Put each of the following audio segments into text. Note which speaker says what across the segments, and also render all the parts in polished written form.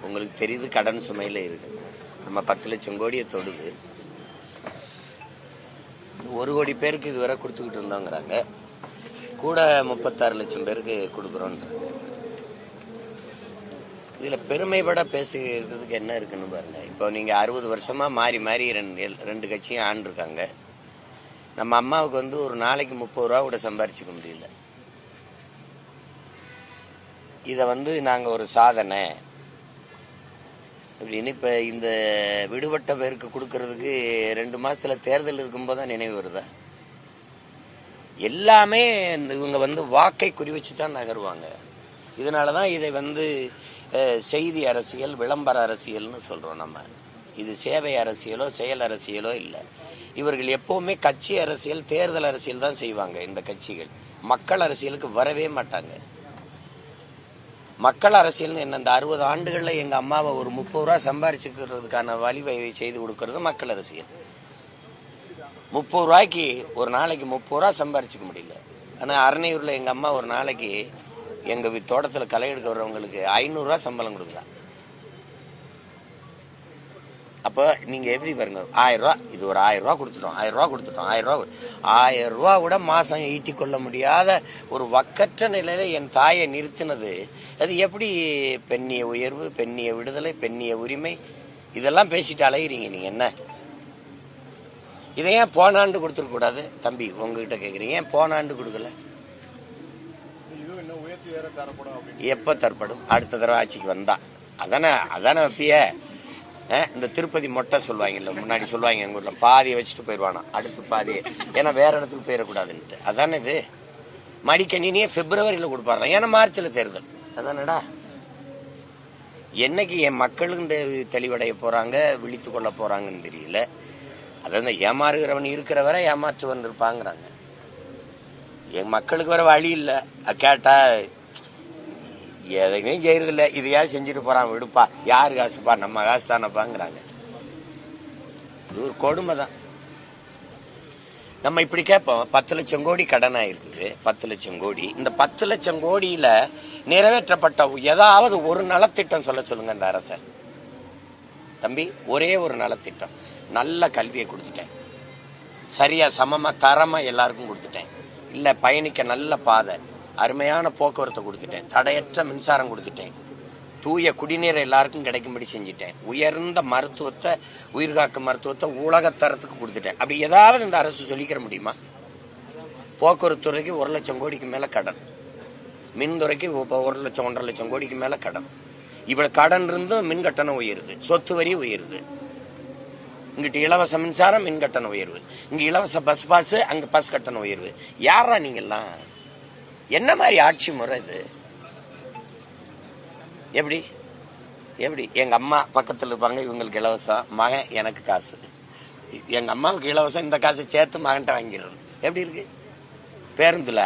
Speaker 1: உங்களுக்கு தெரியுது கடன் சுமையில இருக்கு. நம்ம 10 லட்சம் கோடியை தொடுது. 1 கோடி பேருக்கு இதுவரை கொடுத்துக்கிட்டு இருந்தோங்கிறாங்க. கூட 36 லட்சம் பேருக்கு கொடுக்குறோன்றாங்க. இதுல பெருமைப்பட பேசுறதுக்கு என்ன இருக்குன்னு பாருங்க. இப்போ நீங்க 60 வருஷமா மாறி மாறி ரெண்டு கட்சியும் ஆண்டிருக்காங்க. நம்ம அம்மாவுக்கு ஒரு நாளைக்கு 30 ரூபா கூட சம்பாரிச்சுக்க முடியல. இத நாங்க ஒரு சாதனை அப்படின்னு இப்ப இந்த விடுபட்ட பேருக்கு கொடுக்கறதுக்கு 2 மாசத்துல தேர்தல் இருக்கும்போதுதான் நினைவு வருதா? எல்லாமே இவங்க வாக்கை குறி வச்சுதான் நகருவாங்க. இதனாலதான் இதை செய்தி அரசியல், விளம்பர அரசியல்னு சொல்றோம் நம்ம. இது சேவை அரசியலோ செயல் அரசியலோ இல்லை. இவர்கள் எப்பவுமே கட்சி அரசியல், தேர்தல் அரசியல் தான் செய்வாங்க. இந்த கட்சிகள் மக்கள் அரசியலுக்கு வரவே மாட்டாங்க. மக்கள் அரசியல்னு என்ன? இந்த 60 ஆண்டுகள்ல எங்க அம்மாவை ஒரு 30 ரூபா சம்பாரிச்சுக்கிறதுக்கான வழிவகை செய்து கொடுக்கறது மக்கள் அரசியல். 30 ரூபாய்க்கு ஒரு நாளைக்கு 30 ரூபா சம்பாரிச்சுக்க முடியல. ஆனா அரணையூர்ல எங்க அம்மா ஒரு நாளைக்கு எங்க தோட்டத்துல களை எடுக்க வர்றவங்களுக்கு 500 ரூபா சம்பளம் கொடுக்குறாங்க. அப்ப நீங்க எப்படி பாருங்க, 1000 ரூபா, இது ஒரு 1000 ரூபா கொடுத்துட்டோம், 1000 ரூபா கொடுத்துட்டோம், 1000 ரூபா கூட மாசம் ஈட்டி கொள்ள முடியாத ஒரு வக்கற்ற நிலையில என் தாயை நிறுத்தினது. அது எப்படி பெண்ணிய உயர்வு, பெண்ணிய விடுதலை, பெண்ணிய உரிமை இதெல்லாம் பேசிட்டு அலைகிறீங்க நீங்க? என்ன இதை ஏன் போன ஆண்டு கொடுத்துருக்க கூடாது? தம்பி உங்ககிட்ட கேக்குறீங்க, ஏன் போன ஆண்டு கொடுக்கல? எப்ப தரப்படும்? அடுத்த தடவை ஆட்சிக்கு வந்தா அதானே வப்பிய. இந்த திருப்பதி மொட்டை சொல்லுவாங்கல்ல, முன்னாடி சொல்லுவாங்க எங்க ஊர்ல, பாதியை வச்சுட்டு போயிடுவானா அடுத்து பாதியை, ஏன்னா வேற இடத்துக்கு போயிடக்கூடாதுன்ட்டு. அதானே இது. மடிக்கணினியே பிப்ரவரியில கொடுப்பாரு, ஏன்னா மார்ச்ல தேர்தல். அதானடா. என்னைக்கு என் மக்களும் தெளிவடைய போறாங்க, விழித்து கொள்ள போறாங்கன்னு தெரியல. அதான் ஏமாறுகிறவன் இருக்கிற வரை ஏமாற்றுவன் இருப்பாங்கிறாங்க. என் மக்களுக்கு வர வழி இல்லை. கேட்டா எதையுமே செய்யறதில்ல, இதையாவது செஞ்சுட்டு போறான், விடுப்பா, யாரு காசுப்பா, நம்ம காசு தானப்பாங்கிறாங்க. இது ஒரு கொடுமை தான். நம்ம இப்படி கேட்போம், 10 லட்சம் கோடி கடனா இருக்குது, 10 லட்சம் கோடி. இந்த 10 லட்சம் கோடியில நிறைவேற்றப்பட்ட ஏதாவது ஒரு நலத்திட்டம் சொல்லுங்க இந்த அரச. தம்பி, ஒரே ஒரு நலத்திட்டம். நல்ல கல்வியை கொடுத்துட்டேன், சரியா சமமா தரமா எல்லாருக்கும் கொடுத்துட்டேன். இல்ல பயணிக்க நல்ல பாதை, அருமையான போக்குவரத்தை கொடுத்துட்டேன், தடையற்ற மின்சாரம் கொடுத்துட்டேன், தூய குடிநீரை எல்லாருக்கும் கிடைக்கும்படி செஞ்சுட்டேன், உயர்ந்த மருத்துவத்தை, உயிர்காக்கும் மருத்துவத்தை உலகத்தரத்துக்கு கொடுத்துட்டேன். அப்படி ஏதாவது இந்த அரசு சொல்லிக்கிற முடியுமா? போக்குவரத்து துறைக்கு 1 லட்சம் கோடிக்கு மேல கடன், மின்துறைக்கு 1 லட்சம் 1.5 லட்சம் கோடிக்கு மேல கடன். இவ்வளவு கடன் இருந்தும் மின் கட்டணம் உயருது, சொத்து வரி உயருது. இங்கிட்டு இலவச மின்சாரம், மின் கட்டணம் உயர்வு. இங்க இலவச பஸ் பாஸ், அங்க பஸ் கட்டணம் உயர்வு. யாரா நீங்கெல்லாம்? என்ன மாதிரி ஆட்சி முறை இது? எப்படி எப்படி? எங்க அம்மா பக்கத்துல இருப்பாங்க, இவங்களுக்கு இலவசம், மகன் எனக்கு காசு, எங்க அம்மாவுக்கு இலவசம், இந்த காசை சேர்த்து மகன்கிட்ட வாங்கிடுறது. எப்படி இருக்கு? பேருந்துல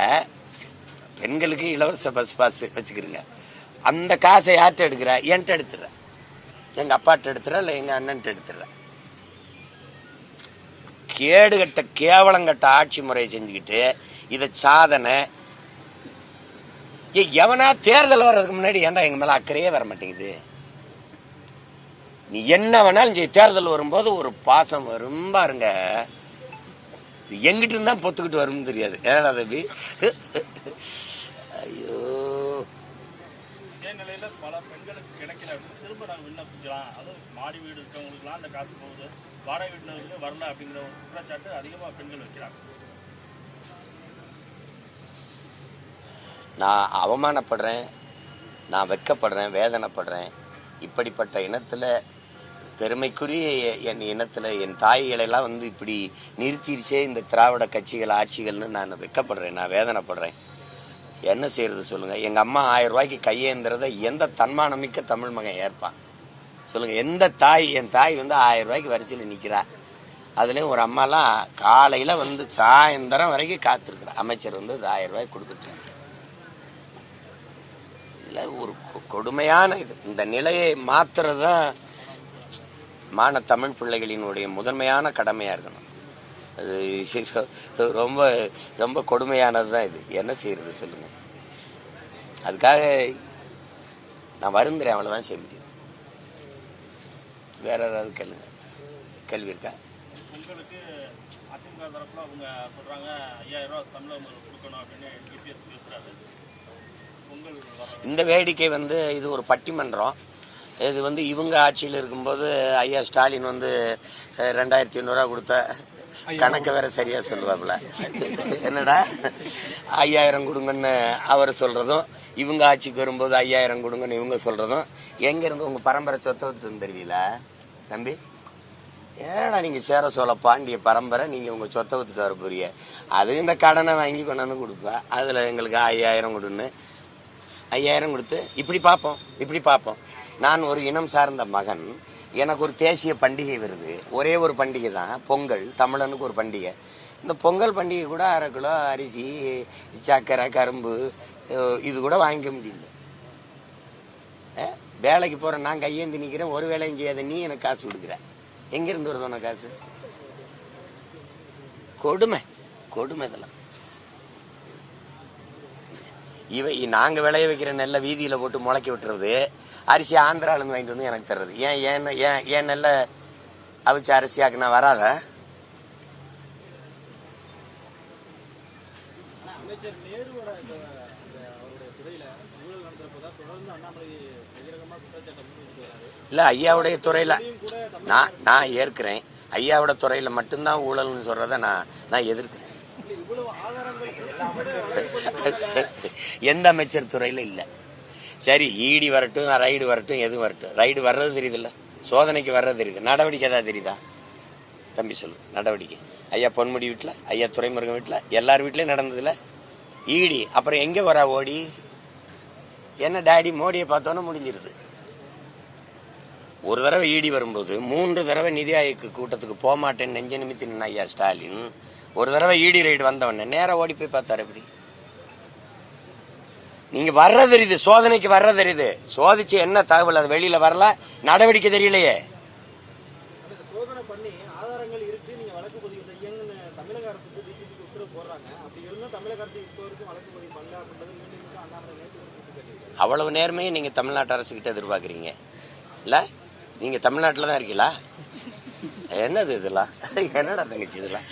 Speaker 1: பெண்களுக்கு இலவச பஸ் பாஸ் வச்சுக்கிறீங்க, அந்த காசை யார்கிட்ட எடுக்கிற? என்கிட்ட எடுத்துற, எங்க அப்பாட்ட எடுத்துற, இல்ல எங்க அண்ணன் எடுத்துற. கேடுகட்ட கேவலங்கட்ட ஆட்சி முறையை செஞ்சுக்கிட்டு இத சாதனை. எவனா தேர்தல் வர்றதுக்கு முன்னாடி ஏன்டா எங்க மேல அக்கறையே வர மாட்டேங்குது? நீ என்ன வேணாலும் தேர்தல் வரும்போது ஒரு பாசம் வரும் பாருங்க, எங்கிட்ட இருந்தா பொத்துக்கிட்டு வரும் தெரியாது. ஏன்னா தம்பி, ஐயோ,
Speaker 2: நிலையில பல பெண்களுக்கு கிடைக்கிற திரும்ப நாங்கள் விண்ணப்பிக்கலாம், அதுவும் மாடி வீடு இருக்கவங்களுக்குலாம் அந்த காசு போகுது, வாடகை வீட்டினருக்கு வரல அப்படிங்கிற ஒரு குற்றச்சாட்டு அதிகமாக பெண்கள் வைக்கிறாங்க.
Speaker 1: நான் அவமானப்படுறேன், நான் வெட்கப்படுறேன், வேதனைப்படுறேன். இப்படிப்பட்ட இனத்துல, பெருமைக்குரிய என் இனத்துல என் தாய்களெல்லாம் இப்படி நிறுத்திடுச்சே இந்த திராவிட கட்சிகள், ஆட்சிகள்னு நான் வெட்கப்படுறேன், நான் வேதனைப்படுறேன். என்ன செய்யறது சொல்லுங்க? எங்க அம்மா 1000 ரூபாய்க்கு கையேந்திரத எந்த தன்மானமிக்க தமிழ் மகன் ஏற்பான் சொல்லுங்க? எந்த தாய்? என் தாய் 1000 ரூபாய்க்கு வரிசையில் நிக்கிறா. அதுலயும் ஒரு அம்மாலாம் காலையில சாயந்தரம் வரைக்கும் காத்திருக்கிறா. அமைச்சர் 1000 ரூபாய்க்கு கொடுத்துட்டு. இல்ல, ஒரு கொடுமையான இது. இந்த நிலையை மாத்துறதுதான் மான தமிழ் பிள்ளைகளினுடைய முதன்மையான கடமையா இருக்கணும். அது ரொம்ப ரொம்ப கொடுமையானதுதான் இது. என்ன செய்யறது சொல்லுங்க? அதுக்காக நான் வருந்துறேன், அவ்வளவுதான் செய்ய முடியும். வேற ஏதாவது கேள்வி இருக்கா?
Speaker 2: உங்களுக்கு அதிமுக தரப்புல அவங்க சொல்றாங்க 5000 ரூபாய் தமிழக கொடுக்கணும் அப்படின்னு இபிஎஸ் பேசுறாரு.
Speaker 1: இந்த வேடிக்கை இது ஒரு பட்டிமன்றம். இது இவங்க ஆட்சியில் இருக்கும்போது ஐயா ஸ்டாலின் 2500 கொடுத்த கணக்கு வேற சரியா சொல்லுவாப்புல. என்னடா 5000 கொடுங்கன்னு அவர் சொல்றதும், இவங்க ஆட்சிக்கு வரும்போது 5000 கொடுங்கன்னு இவங்க சொல்றதும், எங்க இருந்து உங்க பரம்பரை சொத்தை விட்டு தெரியல தம்பி? ஏன்னா நீங்க சேர சோழ பாண்டிய பரம்பரை, நீங்க உங்க சொத்தை வித்துட்டு வர போறீங்க. அது இந்த கடனை வாங்கி கொண்டாந்து கொடுப்பா, அதுல எங்களுக்கு 5000 கொடுன்னு 5000 கொடுத்து இப்படி பார்ப்போம். நான் ஒரு இனம் சார்ந்த மகன், எனக்கு ஒரு தேசிய பண்டிகை வருது. ஒரே ஒரு பண்டிகை தான் பொங்கல், தமிழனுக்கு ஒரு பண்டிகை. இந்த பொங்கல் பண்டிகை கூட 1/2 கிலோ அரிசி, சர்க்கரை, கரும்பு இது கூட வாங்கிக்க முடியல. வேலைக்கு போற நான் கையேந்தி நிக்கிறேன், ஒரு வேலையும் செய்யாத நீ எனக்கு காசு கொடுக்குற. எங்கிருந்து வருது உனக்கு காசு? கொடுமை இதெல்லாம். நாங்க விளைய வைக்கிற நெல்லை வீதியில போட்டு முளைக்க விட்டுறது, அரிசி ஆந்திரால இருந்து வாங்கிட்டு வந்து எனக்கு தர்றது. ஏன் நெல்லை அவிச்சு அரிசியாக்குனா வராத? இல்ல, ஐயாவுடைய துறையில நான் ஏற்கிறேன். ஐயாவோட துறையில மட்டும்தான் ஊழல்னு சொல்றத நான் எதிர்க்கிறேன். எந்த அமைச்சர் துறையில இல்ல. சரி, ஈடி வரட்டும், ரைடு வரட்டும், எது வரட்டும். ரைடு வர்றது தெரியுது இல்ல, சோதனைக்கு வர்றது தெரியுது. நடவடிக்கை ஏதாவது தெரியுதா தம்பி? சொல்லு. நடவடிக்கை ஐயா பொன்முடி வீட்டுல, ஐயா துரைமுருகன் வீட்டுல, எல்லார் வீட்லயும் நடந்ததுல ஈடி. அப்புறம் எங்க வரா ஓடி? என்ன டாடி மோடியை பார்த்தோன்னு முடிஞ்சிருது. ஒரு தடவை ஈடி வரும்போது 3 தடவை நிதி ஆயோக் கூட்டத்துக்கு போக மாட்டேன்னு நெஞ்ச நிமித்தி நின்ன ஐயா ஸ்டாலின், ஒரு தடவை ஈடி ரைடு வந்தவன நேரம் ஓடி போய் பார்த்தாரு. எப்படி நீங்க வர்றது தெரியுது, சோதனைக்கு வர்றது தெரியுது. சோதிச்சு என்ன தகவல் அது வெளியில வரல, நடவடிக்கை தெரியலையே. அவ்வளவு நேர்மையை நீங்க தமிழ்நாட்டு அரசு கிட்ட எதிர்பார்க்கறீங்க இல்ல? நீங்க தமிழ்நாட்டுல தான் இருக்கீங்களா? என்னது இதெல்லாம்? என்னடா தங்கச்சி இதெல்லாம்?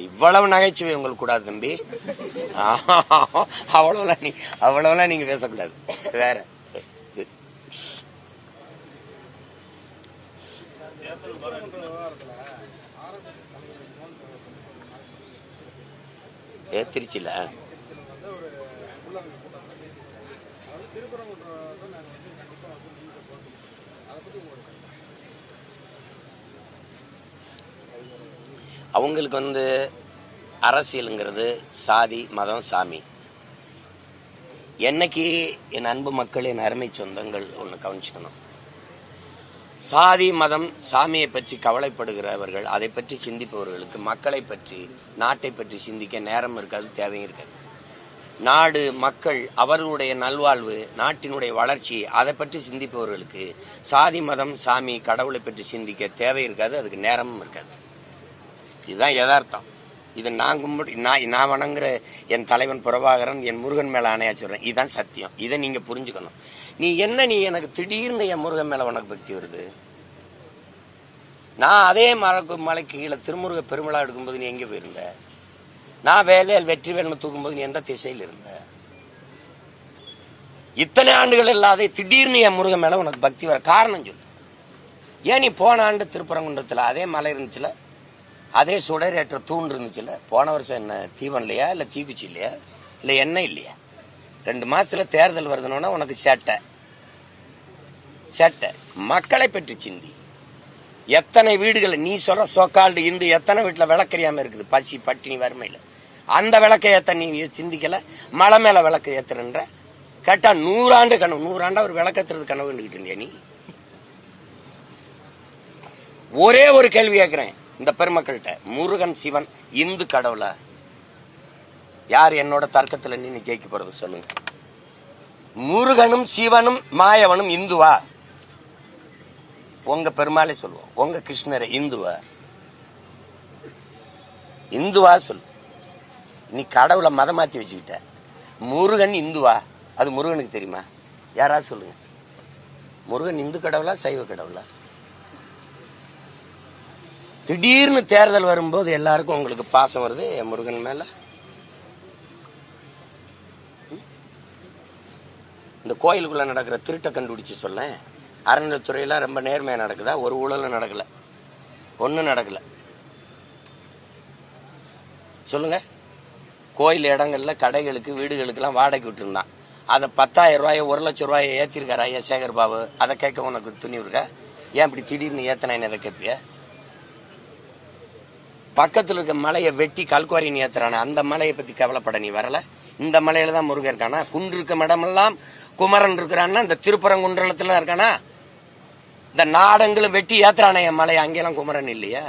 Speaker 1: இவ்வளவு நகைச்சுவை உங்களுக்கு கூடாது தம்பி. அவ்வளவுலாம் நீங்க பேசக்கூடாது. வேற திருச்சியில அவங்களுக்கு அரசியலுங்கிறது சாதி, மதம், சாமி. என்னைக்கு என் அன்பு மக்கள், என் அருமை சொந்தங்கள் ஒன்று கவனிச்சுக்கணும். சாதி, மதம், சாமியை பற்றி கவலைப்படுகிறவர்கள், அதை பற்றி சிந்திப்பவர்களுக்கு மக்களை பற்றி, நாட்டை பற்றி சிந்திக்க நேரம் இருக்காது, தேவையும் இருக்காது. நாடு, மக்கள், அவர்களுடைய நல்வாழ்வு, நாட்டினுடைய வளர்ச்சி, அதை பற்றி சிந்திப்பவர்களுக்கு சாதி, மதம், சாமி, கடவுளை பற்றி சிந்திக்க தேவை இருக்காது, அதுக்கு நேரமும் இருக்காது. இதுதான் யதார்த்தம். இது நான் வணங்குற என் தலைவன் பிரபாகரன், என் முருகன் மேல ஆணையா சொல்றேன். இதுதான் சத்தியம். இதை நீங்க புரிஞ்சுக்கணும். நீ எனக்கு திடீர்னு என் முருகன் மேல உனக்கு பக்தி வருது? நான் அதே மலைக்கு கீழே திருமுருக பெருமிழா எடுக்கும்போது நீ எங்க போயிருந்த? நான் வெற்றி வேல்னு தூக்கும்போது நீ எந்த திசையில் இருந்த? இத்தனை ஆண்டுகள் இல்லாத திடீர்னு என் முருகன் மேல உனக்கு பக்தி வர காரணம் சொல்லு. ஏன் நீ போன ஆண்டு திருப்பரங்குன்றத்துல அதே மலை இருந்துச்சுல, அதே சுடரேற்ற தூண் இருந்துச்சுல, போன வருஷம் என்ன தீபம் இல்லையா, இல்ல தீக்குச்சி இல்லையா, இல்ல எண்ணெய் இல்லையா? 2 மாசத்துல தேர்தல் வருதுன்னா உனக்கு சேட்டை. மக்களை பற்றி சிந்தி. எத்தனை வீடுகள் நீ சொல்ற சோக்கால்டு இந்து எத்தனை வீட்டுல விளக்கறியாம இருக்குது, பசி, பட்டினி, வறுமையில. அந்த விளக்கை ஏத்த நீ சிந்திக்கல. மலை மேல விளக்கு ஏத்துறன்ற கேட்டா 100 ஆண்டு கனவு, 100 ஆண்டா ஒரு விளக்கத்துறது கனவு கண்டுகிட்டு இருந்தியா நீ? ஒரே ஒரு கேள்வி கேட்கிறேன் இந்த பெருமக்கள்கிட்ட. முருகன், சிவன் இந்து கடவுளா? யார் என்னோட தர்க்கத்துல நின்று ஜெயிக்க போறது சொல்லுங்க. முருகனும் சிவனும் மாயவனும் இந்துவா? உங்க பெருமாளே சொல்லுவோம். உங்க கிருஷ்ணரை இந்துவா சொல்லு. நீ கடவுளை மதம் மாத்தி வச்சுக்கிட்ட. முருகன் இந்துவா? அது முருகனுக்கு தெரியுமா? யாராவது சொல்லுங்க. முருகன் இந்து கடவுளா, சைவ கடவுளா? திடீர்னு தேர்தல் வரும்போது எல்லாருக்கும் உங்களுக்கு பாசம் வருது என் முருகன் மேல. இந்த கோயிலுக்குள்ள நடக்கிற திருட்டை கண்டுபிடிச்சு சொல்ல, அறநிலைத்துறையில ரொம்ப நேர்மையா நடக்குதா? ஒரு ஊழலும் நடக்கல, ஒன்னும் நடக்கல. சொல்லுங்க. கோயில் இடங்கள்ல கடைகளுக்கு வீடுகளுக்கு எல்லாம் வாடகை விட்டு இருந்தான். அதை 10,000 ரூபாய 1,00,000 ரூபாயை ஏத்திருக்காரு ஐயா சேகர் பாபு. அதை கேட்க உனக்கு துணி இருக்கா? ஏன் இப்படி திடீர்னு ஏத்தனேன்னு எதை கேட்பிய? பக்கத்துல இருக்க மலையை வெட்டி கல்குவாரி நீ ஏத்துறான, அந்த மலையை பத்தி கவலைப்பட நீ வரல. இந்த மலையில தான் முருகன் இருக்கானா? குன்று இருக்க இடமெல்லாம் குமரன் இருக்கிறான்னா இந்த திருப்பரங்குன்றத்துல இருக்கானா? இந்த நாடங்களும் வெட்டி ஏத்துறானே என் மலை, அங்கெல்லாம் குமரன் இல்லையா?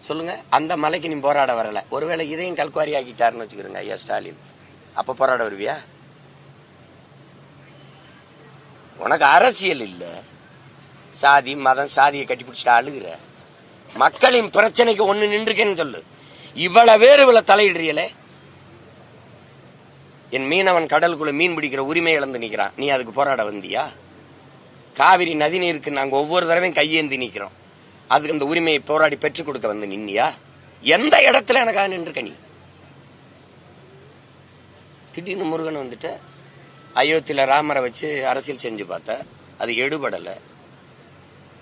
Speaker 1: சொல்லுங்க. அந்த மலைக்கு நீ போராட வரல. ஒருவேளை இதையும் கல்குவாரி ஆக்கிட்டாருன்னு வச்சுக்கிறோங்க ஐயா ஸ்டாலின், அப்ப போராட வருவியா? உனக்கு அரசியல் இல்ல, சாதி மதம், சாதியை கட்டி பிடிச்சிட்டு அழுகுற. மக்களின் பிரச்சனைக்கு ஒண்ணு நின்றுக்கேன்னு சொல்லு. இவ்வளவு பேர் இவ்வளவு தலையிடுறீங்களே. என் மீனவன் கடலுக்குள்ள மீன் பிடிக்கிற உரிமை இழந்து நிக்கிறான், நீ அதுக்கு போராட வந்தியா? காவிரி நதி நீருக்கு நாங்க ஒவ்வொரு தடவையும் கையேந்தி நிக்கிறோம், அதுக்கு அந்த உரிமையை போராடி பெற்றுக் கொடுக்க வந்து நின்னியா? எந்த இடத்துல எனக்காக நின்றுக்க நீ? திடீர்னு முருகன் வந்துட்டு அயோத்தியில ராமரை வச்சு அரசியல் செஞ்சு பார்த்த, அது எடுபடல.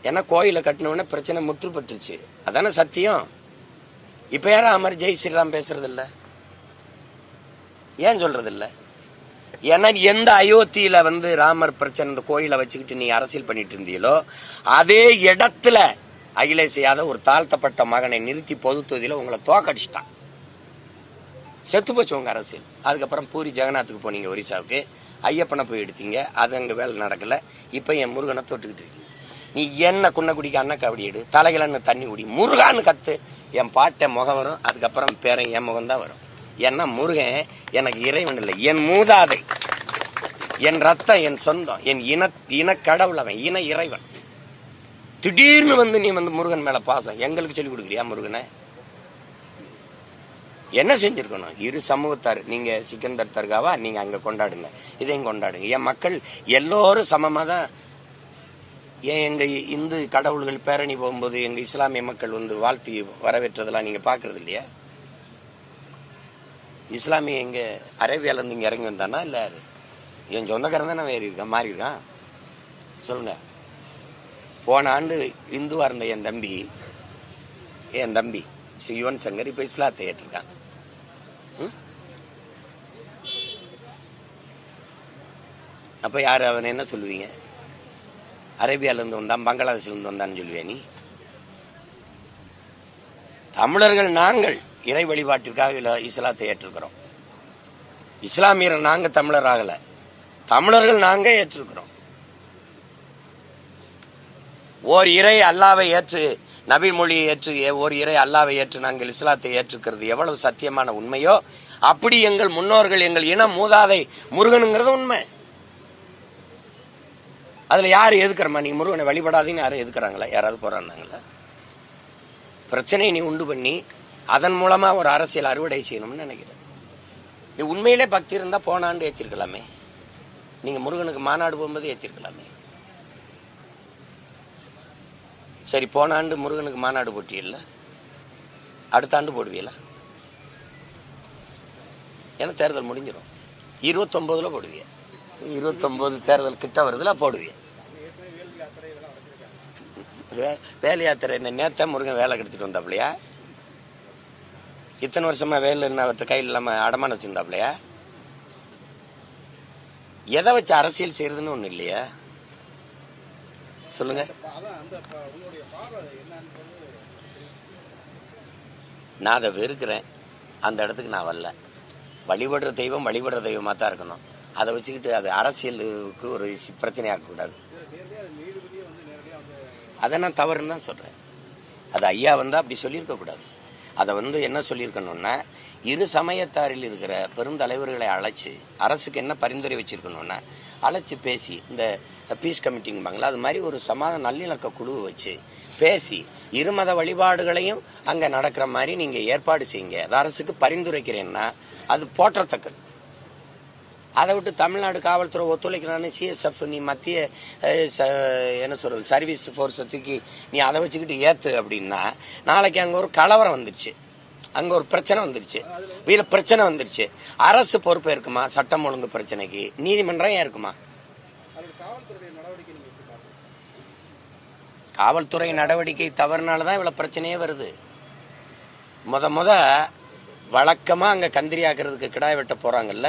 Speaker 1: ஏன்னா கோயில கட்டினவன பிரச்சனை முற்றுப்பட்டுருச்சு, அதான சத்தியம். இப்ப யாரும் ராமர் ஜெய் ஸ்ரீராம் பேசுறது இல்ல, ஏன் சொல்றது இல்ல? ஏன்னா எந்த அயோத்தியில வந்து ராமர் பிரச்சனை இந்த கோயிலை வச்சுக்கிட்டு நீ அரசியல் பண்ணிட்டு இருந்தீங்களோ அதே இடத்துல அகிலேஷ் யாதவ் ஒரு தாழ்த்தப்பட்ட மகனை நிறுத்தி பொது தொகுதியில உங்களை தோக்கடிச்சிட்டான். செத்து போச்சு உங்க அரசியல். அதுக்கப்புறம் பூரி ஜெகநாத்துக்கு போனீங்க, ஒரிசாவுக்கு ஐயப்பனை போய் எடுத்தீங்க, அது அங்க வேலை நடக்கல. இப்ப என் முருகனை தொட்டுக்கிட்டு இருக்கீங்க. நீ என்ன குன்ன குடிக்க அண்ணா கபடி எடு, தலைகளன்னு தண்ணி குடி, முருகான்னு கத்து, என் பாட்டை முகம் வரும். அதுக்கப்புறம் பேரன் என் முகம் தான் வரும். ஏன்னா முருகன் எனக்கு இறைவன் இல்லை, என் மூதாதை, என் ரத்தம், என் சொந்தம், என் இன கடவுள், அவன் இன இறைவன். திடீர்னு வந்து நீ வந்து முருகன் மேல பாசம் எங்களுக்கு சொல்லி கொடுக்குறியா? முருகனை என்ன செஞ்சிருக்கணும்? இரு சமூகத்தார், நீங்க சிக்கந்தர் தர்காவா, நீங்க அங்க கொண்டாடுங்க, இதையும் கொண்டாடுங்க. என் மக்கள் எல்லோரும் சமமா தான். ஏன் எங்க இந்து கடவுள்கள் பேரணி போகும்போது எங்க இஸ்லாமிய மக்கள் வந்து வாழ்த்தி வரவேற்றதெல்லாம் நீங்க பாக்குறது இல்லையா? இஸ்லாமிய எங்க அரேபியால இருந்து இங்க இறங்கி வந்தானா? இல்ல என் சொந்தக்காரன் தான் வேறி இருக்கான், மாறி இருக்கான். சொல்லுங்க. போன ஆண்டு இந்துவா இருந்த என் தம்பி யுவன் சங்கர் இப்ப இஸ்லாத்தை ஏற்றிருக்கான். அப்ப யாரு அவன் என்ன சொல்லுவீங்க? அரேபியால இருந்து வந்தான், பங்களாதேஷ்ல இருந்து வந்தான்னு சொல்லுவியா நீ? தமிழர்கள் நாங்கள் இறை வழிபாட்டிற்காக இஸ்லாத்தை ஏற்றிருக்கிறோம். இஸ்லாமியர்கள் நாங்க தமிழர் ஆகல, தமிழர்கள் நாங்க ஏற்றிருக்கிறோம். ஓர் இறை அல்லாவை ஏற்று, நபி மொழியை ஏற்று, ஒரு இறை அல்லாவை ஏற்று நாங்கள் இஸ்லாத்தை ஏற்றுக்கிறது எவ்வளவு சத்தியமான உண்மையோ அப்படி எங்கள் முன்னோர்கள், எங்கள் இன மூதாதை முருகனுங்கிறது உண்மை. அதுல யாரு எதுக்குறமா? நீ முருகனை வழிபடாதீன்னு யாரும் எதுக்குறாங்களா? யாராவது போறாங்களா? பிரச்சனையை நீ உண்டு பண்ணி அதன் மூலமா ஒரு அரசியல் அறுவடை செய்யணும்னு நினைக்கிறேன். நீ உண்மையிலே பக்தி இருந்தா போன ஆண்டு ஏற்றிருக்கலாமே. நீங்க முருகனுக்கு மாநாடு போகும்போது ஏற்றிருக்கலாமே. சரி, போன ஆண்டு முருகனுக்கு மாநாடு போட்டியல்ல, அடுத்த ஆண்டு போடுவீங்களா? ஏன்னா தேர்தல் முடிஞ்சிடும். 29 போடுவீங்க. 29 தேர்தல் கிட்ட வருதுல போடுவீங்க. வேலை யாத்திரை என்ன நேத்த முருகன் வேலை கெடுத்துட்டு வந்தாப்லையா? இத்தனை வருஷமா வேலை அவர்கிட்ட கையில் இல்லாம அடமான வச்சிருந்தாப்லையா? எதை வச்சு அரசியல் செய்யறதுன்னு ஒண்ணு இல்லையா? சொல்லுங்க. நான் அதை வெறுக்கிறேன், அந்த இடத்துக்கு நான் வரல. வழிபடுற தெய்வமா தான் இருக்கணும். அதை வச்சுக்கிட்டு அது அரசியலுக்கு ஒரு பிரச்சனை ஆக்கக்கூடாது. அதை நான் தவறுன்னு தான் சொல்றேன். அது ஐயா வந்தா அப்படி சொல்லியிருக்க கூடாது. அதை வந்து என்ன சொல்லியிருக்கணும்னா, இரு சமயத்தாரில் இருக்கிற பெருந்தலைவர்களை அழைச்சு அரசுக்கு என்ன பரிந்துரை வச்சிருக்கணும்னா அழைச்சு பேசி, இந்த பீஸ் கமிட்டிங்பாங்களா அது மாதிரி ஒரு சமாதான நல்லிணக்க குழுவை வச்சு பேசி இருமத வழிபாடுகளையும் அங்க நடக்கிற மாதிரி நீங்க ஏற்பாடு செய்யுங்க. அது அரசுக்கு பரிந்துரைக்கிறேன்னா அது போற்றத்தக்கது. அதை விட்டு தமிழ்நாடு காவல்துறை ஒத்துழைக்கலான்னு சிஎஸ்எஃப் நீ மத்திய என்ன சொல்றது சர்வீஸ் ஃபோர்ஸை தூக்கி நீ அதை வச்சுக்கிட்டு ஏத்து அப்படின்னா நாளைக்கு அங்க ஒரு கலவரம் வந்துருச்சு, அங்க ஒரு பிரச்சனை வந்துருச்சு, வீல பிரச்சனை வந்துருச்சு, அரசு பொறுப்பு இருக்குமா? சட்டம் ஒழுங்கு பிரச்சனைக்கு நீதிமன்றம் ஏன் இருக்குமா? காவல்துறை நடவடிக்கை தவறுனாலதான் இவ்வளவு பிரச்சனையே வருது. முத வழக்கமா அங்க கந்திரி ஆக்குறதுக்கு கிடாய் வெட்ட போறாங்கல்ல,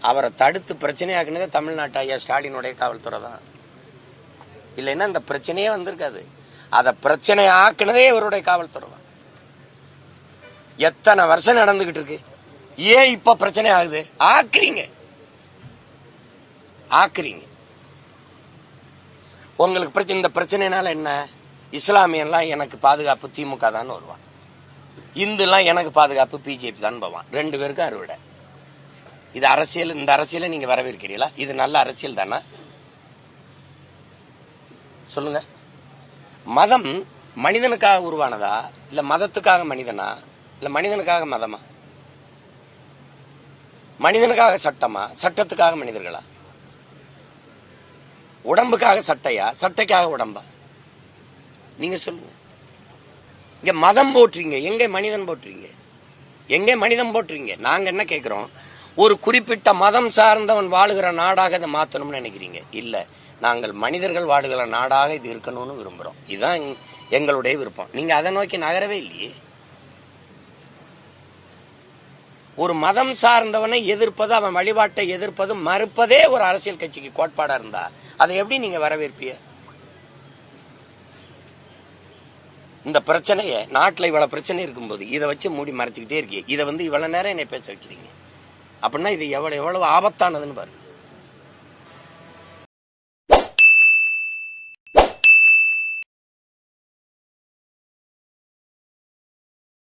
Speaker 1: அவரை தடுத்து பிரச்சனையாக்குனதே தமிழ்நாட்டு ஐயா ஸ்டாலினுடைய காவல்துறை தான். இல்லைன்னா இந்த பிரச்சனையே வந்திருக்காது. அத பிரச்சனை ஆக்குனதே இவருடைய காவல்துறை தான். எத்தனை வருஷம் நடந்துகிட்டு இருக்கு, ஏன் இப்ப பிரச்சனை ஆகுது? ஆக்குறீங்க. உங்களுக்கு இந்த பிரச்சனைனால என்ன? இஸ்லாமியெல்லாம் எனக்கு பாதுகாப்பு திமுக தான் வருவான், இந்துலாம் எனக்கு பாதுகாப்பு பிஜேபி தான் போவான். 2 பேருக்கும் அறுவடை. இது அரசியல். இந்த அரசியலை நீங்க வரவேற்கிறீங்களா? இது நல்ல அரசியல் தானா? சொல்லுங்க. மதம் மனிதனுக்காக உருவானதா, இல்ல மதத்துக்காக மனிதனா, இல்ல மனிதனுக்காக மதமா? மனிதனுக்காக சட்டமா, சட்டத்துக்காக மனிதர்களா? உடம்புக்காக சட்டையா, சட்டைக்காக உடம்பா? நீங்க சொல்லுங்க. இங்க மதம் போட்டுறீங்க, எங்க மனிதன் போட்டுறீங்க? எங்க மனிதன் போட்டுறீங்க? நாங்க என்ன கேட்கிறோம், ஒரு குறிப்பிட்ட மதம் சார்ந்தவன் வாழுகிற நாடாக இதை மாத்தணும்னு நினைக்கிறீங்க. இல்ல, நாங்கள் மனிதர்கள் வாழுகிற நாடாக இது இருக்கணும்னு விரும்புறோம். இதுதான் எங்களுடைய விருப்பம். நீங்க அதை நோக்கி நகரவே இல்லையே. ஒரு மதம் சார்ந்தவனை எதிர்ப்பது, அவன் வழிபாட்டை எதிர்ப்பது, மறுப்பதே ஒரு அரசியல் கட்சிக்கு கோட்பாடா இருந்தா அதை எப்படி நீங்க வரவேற்பிய? இந்த பிரச்சனையை, நாட்டில் இவ்வளவு பிரச்சனை இருக்கும்போது இதை வச்சு மூடி மறைச்சுக்கிட்டே இருக்கீங்க. இதை இவ்வளவு நேரம் என்னை பேச வைக்கிறீங்க அப்படின்னா இது எவ்வளவு ஆபத்தானதுன்னு பாருங்க.